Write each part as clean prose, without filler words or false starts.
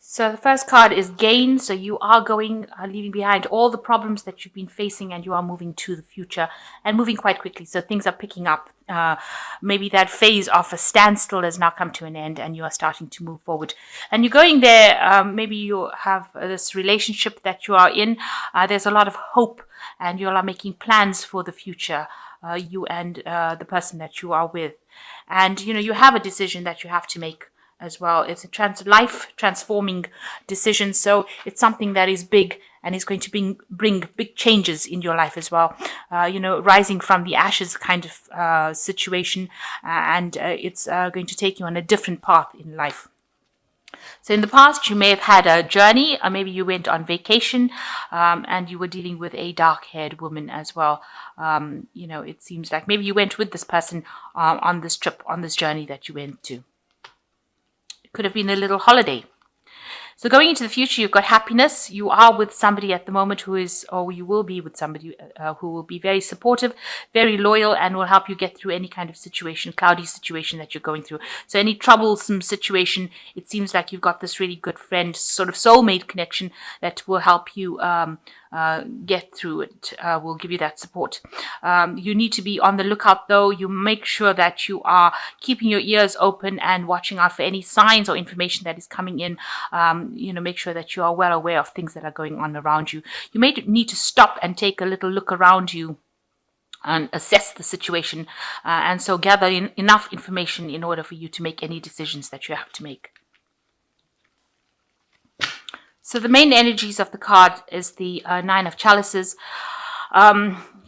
So the first card is gain. So you are going, leaving behind all the problems that you've been facing, and you are moving to the future and moving quite quickly. So things are picking up. Maybe that phase of a standstill has now come to an end, and you are starting to move forward. And you're going there. Maybe you have this relationship that you are in. There's a lot of hope, and you are making plans for the future. You and the person that you are with, and you have a decision that you have to make as well. It's a life transforming decision. So it's something that is big and is going to bring big changes in your life as well. Rising from the ashes kind of situation, and it's going to take you on a different path in life. So in the past, you may have had a journey, or maybe you went on vacation, and you were dealing with a dark-haired woman as well. It seems like maybe you went with this person on this trip, on this journey that you went to. Could have been a little holiday. So going into the future, you've got happiness. You are with somebody at the moment who is, or you will be with somebody who will be very supportive, very loyal, and will help you get through any kind of situation, cloudy situation that you're going through. So any troublesome situation, it seems like you've got this really good friend, sort of soulmate connection that will help you get through it, will give you that support. You need to be on the lookout, though. You make sure that you are keeping your ears open and watching out for any signs or information that is coming in. Make sure that you are well aware of things that are going on around you. You may need to stop and take a little look around you and assess the situation, and so gather enough information in order for you to make any decisions that you have to make. So the main energies of the card is the Nine of Chalices.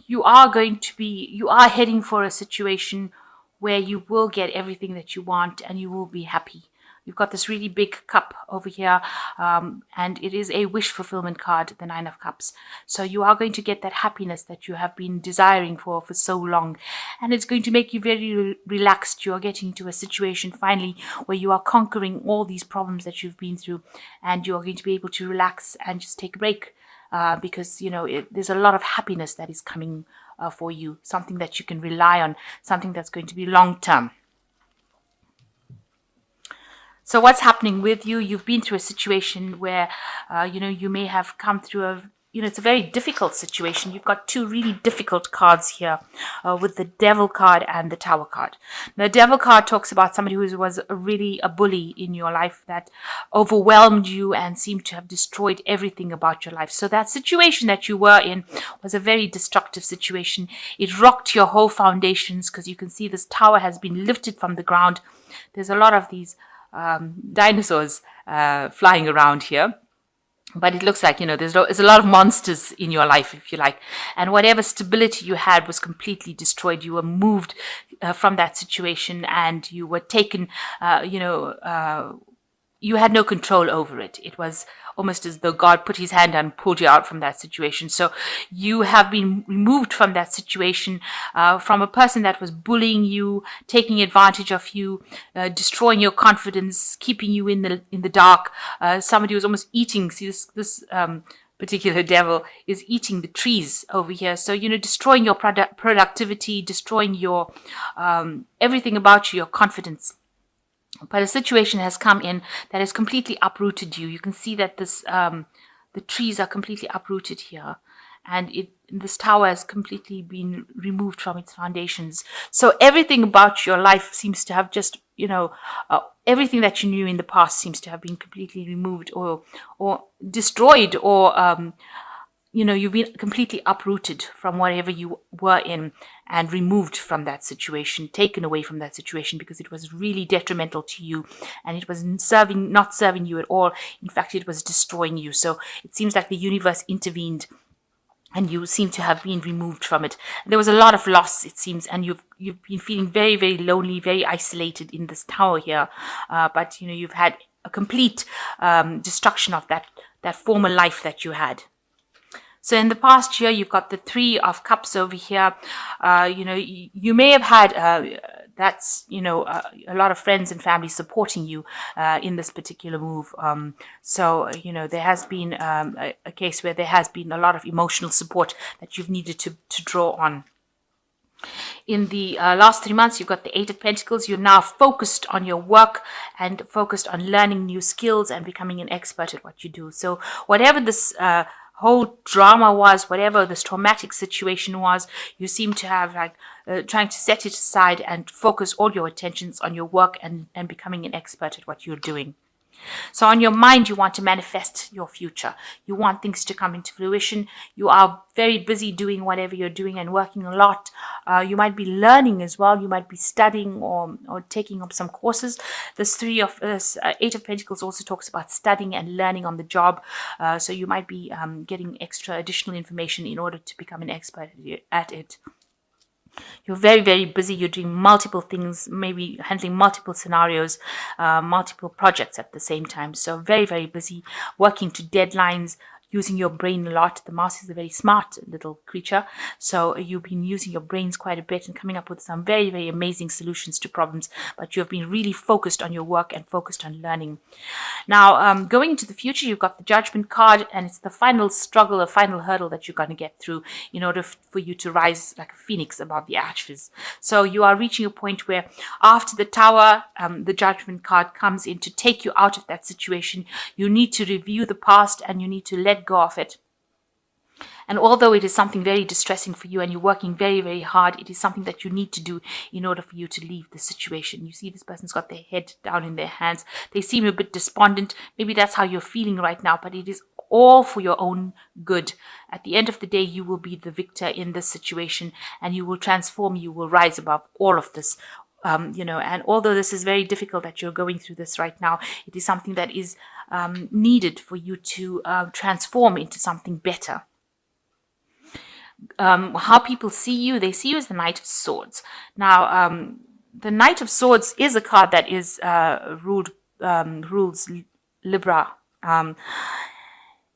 You are heading for a situation where you will get everything that you want and you will be happy. You've got this really big cup over here, and it is a wish fulfillment card, the Nine of Cups. So you are going to get that happiness that you have been desiring for so long, and it's going to make you very relaxed. You are getting to a situation finally where you are conquering all these problems that you've been through, and you are going to be able to relax and just take a break, because there's a lot of happiness that is coming for you, something that you can rely on, something that's going to be long term. So what's happening with you? You've been through a situation where, you may have come through it's a very difficult situation. You've got two really difficult cards here, with the Devil card and the Tower card. The Devil card talks about somebody who was really a bully in your life that overwhelmed you and seemed to have destroyed everything about your life. So that situation that you were in was a very destructive situation. It rocked your whole foundations, because you can see this tower has been lifted from the ground. There's a lot of these dinosaurs flying around here, but it looks like there's a lot of monsters in your life, if you like, and whatever stability you had was completely destroyed. You were moved from that situation, and you were taken, you had no control over it. It was almost as though God put his hand and pulled you out from that situation. So you have been removed from that situation, from a person that was bullying you, taking advantage of you, destroying your confidence, keeping you in the dark. Somebody was almost eating. See, this particular devil is eating the trees over here. So, destroying your productivity, destroying your everything about you, your confidence. But a situation has come in that has completely uprooted you. You can see that the trees are completely uprooted here, and this tower has completely been removed from its foundations. So everything about your life seems to have just, everything that you knew in the past seems to have been completely removed or destroyed, or you've been completely uprooted from whatever you were in and removed from that situation, taken away from that situation, because it was really detrimental to you and it was not serving you at all. In fact, it was destroying you. So it seems like the universe intervened and you seem to have been removed from it. There was a lot of loss, it seems, and you've been feeling very, very lonely, very isolated in this tower here. But you've had a complete destruction of that former life that you had. So in the past year, you've got the Three of Cups over here. You may have had a lot of friends and family supporting you in this particular move. So there has been a case where there has been a lot of emotional support that you've needed to draw on. In the last 3 months, you've got the Eight of Pentacles. You're now focused on your work and focused on learning new skills and becoming an expert at what you do. So whatever this whole drama was, whatever this traumatic situation was, you seem to have like trying to set it aside and focus all your attentions on your work and becoming an expert at what you're doing. So on your mind, you want to manifest your future. You want things to come into fruition. You are very busy doing whatever you're doing and working a lot. You might be learning as well. You might be studying or taking up some courses. This Eight of Pentacles also talks about studying and learning on the job. So you might be getting extra additional information in order to become an expert at it. You're very, very busy. You're doing multiple things, maybe handling multiple scenarios, multiple projects at the same time. So very, very busy, working to deadlines, using your brain a lot. The mouse is a very smart little creature. So you've been using your brains quite a bit and coming up with some very, very amazing solutions to problems. But you've been really focused on your work and focused on learning. Now, going into the future, you've got the Judgment card, and it's the final struggle, a final hurdle that you're going to get through in order for you to rise like a phoenix above the ashes. So you are reaching a point where after the Tower, the Judgment card comes in to take you out of that situation. You need to review the past and you need to let go of it. And although it is something very distressing for you and you're working very, very hard, it is something that you need to do in order for you to leave the situation. You see this person's got their head down in their hands. They seem a bit despondent. Maybe that's how you're feeling right now, but it is all for your own good. At the end of the day, you will be the victor in this situation and you will transform, you will rise above all of this. And although this is very difficult that you're going through this right now, it is something that is needed for you to transform into something better. How people see you, they see you as the Knight of Swords. Now, the Knight of Swords is a card that is rules Libra.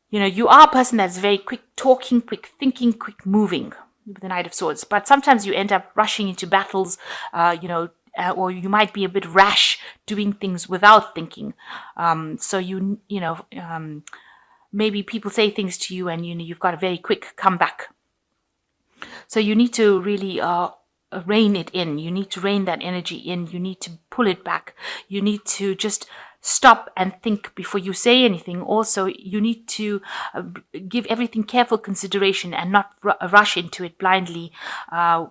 You are a person that's very quick talking, quick thinking, quick moving with the Knight of Swords. But sometimes you end up rushing into battles, or you might be a bit rash doing things without thinking. Maybe people say things to you and you've got a very quick comeback. So you need to really rein it in. You need to rein that energy in. You need to pull it back. You need to just stop and think before you say anything. Also, you need to give everything careful consideration and not rush into it blindly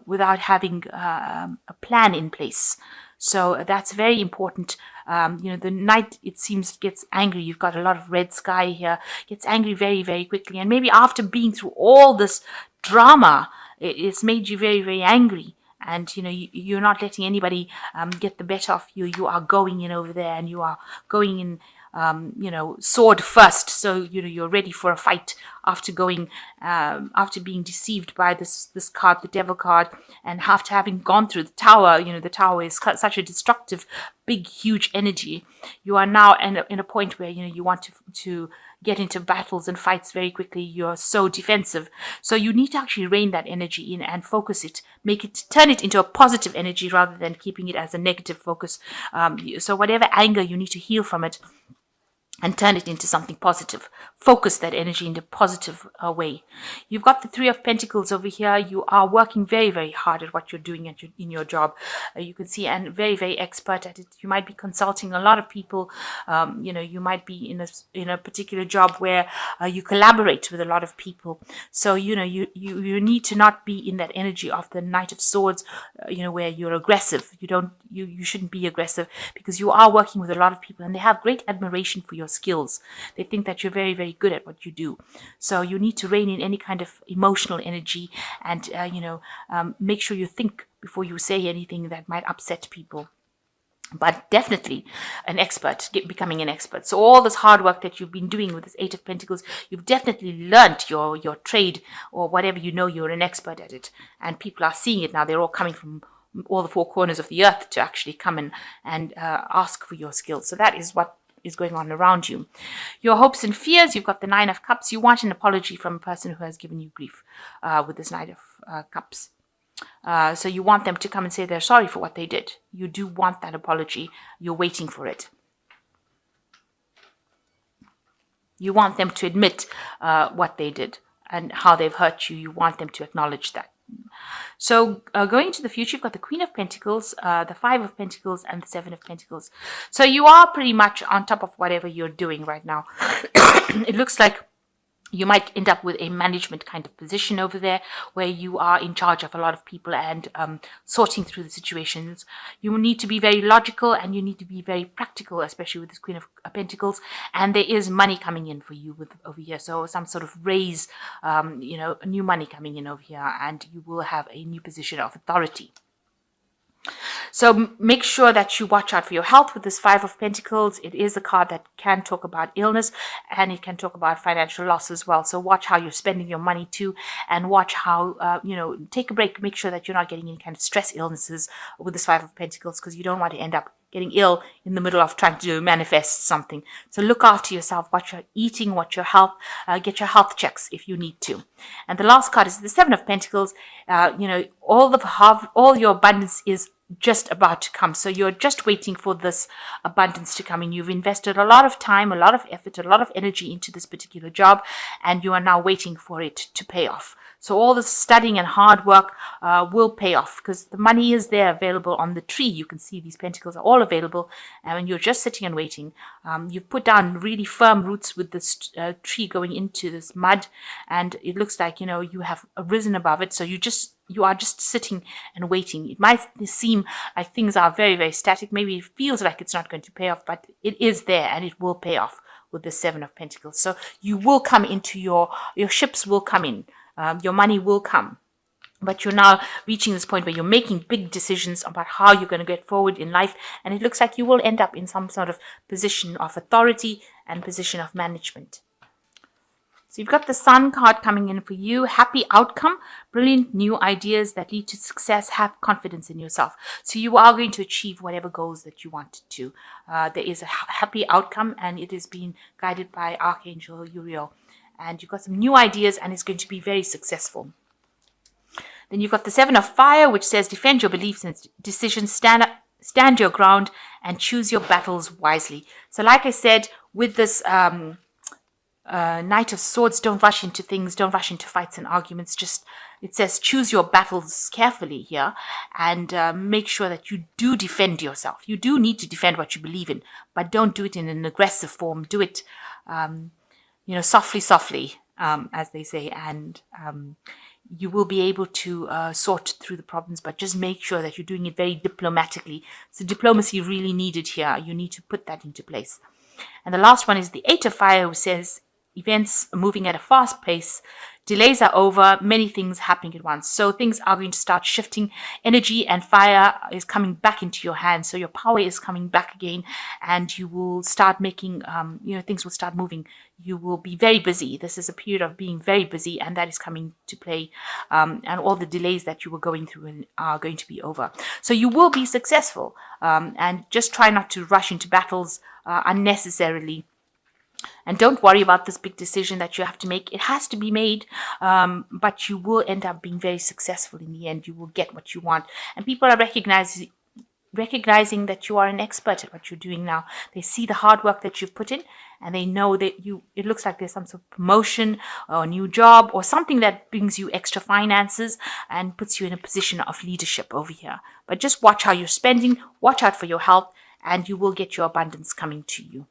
without having a plan in place. So that's very important. The Knight, it seems, gets angry. You've got a lot of red sky here. Gets angry very, very quickly. And maybe after being through all this drama, it's made you very, very angry. And, you're not letting anybody get the better of you. You are going in over there and you are going in, sword first. So, you're ready for a fight after after being deceived by this card, the Devil card, and after having gone through the Tower. The Tower is such a destructive, big, huge energy. You are now in a point where, you want to get into battles and fights very quickly. You're so defensive. So you need to actually rein that energy in and focus it, turn it into a positive energy rather than keeping it as a negative focus. So whatever anger, you need to heal from it and turn it into something positive. Focus that energy in a positive way. You've got the Three of Pentacles over here. You are working very, very hard at what you're doing in your job. You can see, and very, very expert at it. You might be consulting a lot of people. You might be in a particular job where you collaborate with a lot of people. So, you need to not be in that energy of the Knight of Swords, where you're aggressive. You shouldn't be aggressive because you are working with a lot of people and they have great admiration for your skills. They think that you're very, very good at what you do. So you need to rein in any kind of emotional energy and, make sure you think before you say anything that might upset people. But definitely an expert, becoming an expert. So all this hard work that you've been doing with this Eight of Pentacles, you've definitely learnt your trade or whatever, you're an expert at it. And people are seeing it now. They're all coming from all the four corners of the earth to actually come in and ask for your skills. So that is what is going on around you. Your hopes and fears, you've got the Nine of Cups. You want an apology from a person who has given you grief with this Knight of Cups. So you want them to come and say they're sorry for what they did. You do want that apology. You're waiting for it. You want them to admit what they did and how they've hurt you. You want them to acknowledge that. So going into the future, you've got the Queen of Pentacles, the Five of Pentacles, and the Seven of Pentacles. So you are pretty much on top of whatever you're doing right now. It looks like you might end up with a management kind of position over there where you are in charge of a lot of people and sorting through the situations. You need to be very logical and you need to be very practical, especially with this Queen of Pentacles. And there is money coming in for you over here. So some sort of raise, new money coming in over here, and you will have a new position of authority. So make sure that you watch out for your health with this Five of Pentacles. It is a card that can talk about illness and it can talk about financial loss as well. So watch how you're spending your money too, and watch how, take a break. Make sure that you're not getting any kind of stress illnesses with this Five of Pentacles, because you don't want to end up getting ill in the middle of trying to manifest something. So look after yourself, watch your eating, watch your health, get your health checks if you need to. And the last card is the Seven of Pentacles. All your abundance is just about to come. So you're just waiting for this abundance to come in. You've invested a lot of time, a lot of effort, a lot of energy into this particular job, and you are now waiting for it to pay off. So all this studying and hard work will pay off, because the money is there available on the tree. You can see these pentacles are all available, and you're just sitting and waiting. You've put down really firm roots with this tree going into this mud, and it looks like, you have risen above it. So you are just sitting and waiting. It might seem like things are very, very static. Maybe it feels like it's not going to pay off, but it is there and it will pay off with the Seven of Pentacles. So you will come into your ships will come in. Your money will come. But you're now reaching this point where you're making big decisions about how you're going to get forward in life. And it looks like you will end up in some sort of position of authority and position of management. So you've got the Sun card coming in for you. Happy outcome, brilliant new ideas that lead to success. Have confidence in yourself. So you are going to achieve whatever goals that you want to. There is a happy outcome, and it is being guided by Archangel Uriel. And you've got some new ideas, and it's going to be very successful. Then you've got the Seven of Fire, which says defend your beliefs and decisions, stand your ground, and choose your battles wisely. So like I said, with this Knight of Swords, don't rush into things, don't rush into fights and arguments. It says choose your battles carefully here, and make sure that you do defend yourself. You do need to defend what you believe in, but don't do it in an aggressive form. Do it, softly, as they say, and you will be able to sort through the problems, but just make sure that you're doing it very diplomatically. So diplomacy really needed here. You need to put that into place. And the last one is the Eight of Fire, which says events are moving at a fast pace. Delays are over, many things happening at once. So things are going to start shifting. Energy and fire is coming back into your hands. So your power is coming back again, and you will start making, things will start moving. You will be very busy. This is a period of being very busy, and that is coming to play. And all the delays that you were going through are going to be over. So you will be successful. And just try not to rush into battles unnecessarily. And don't worry about this big decision that you have to make. It has to be made, but you will end up being very successful in the end. You will get what you want. And people are recognizing that you are an expert at what you're doing now. They see the hard work that you've put in, and they know that it looks like there's some sort of promotion or a new job or something that brings you extra finances and puts you in a position of leadership over here. But just watch how you're spending, watch out for your health, and you will get your abundance coming to you.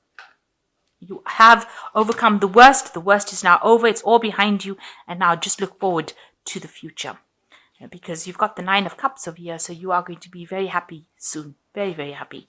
You have overcome the worst. The worst is now over. It's all behind you. And now just look forward to the future. Because you've got the Nine of Cups over here. So you are going to be very happy soon. Very, very happy.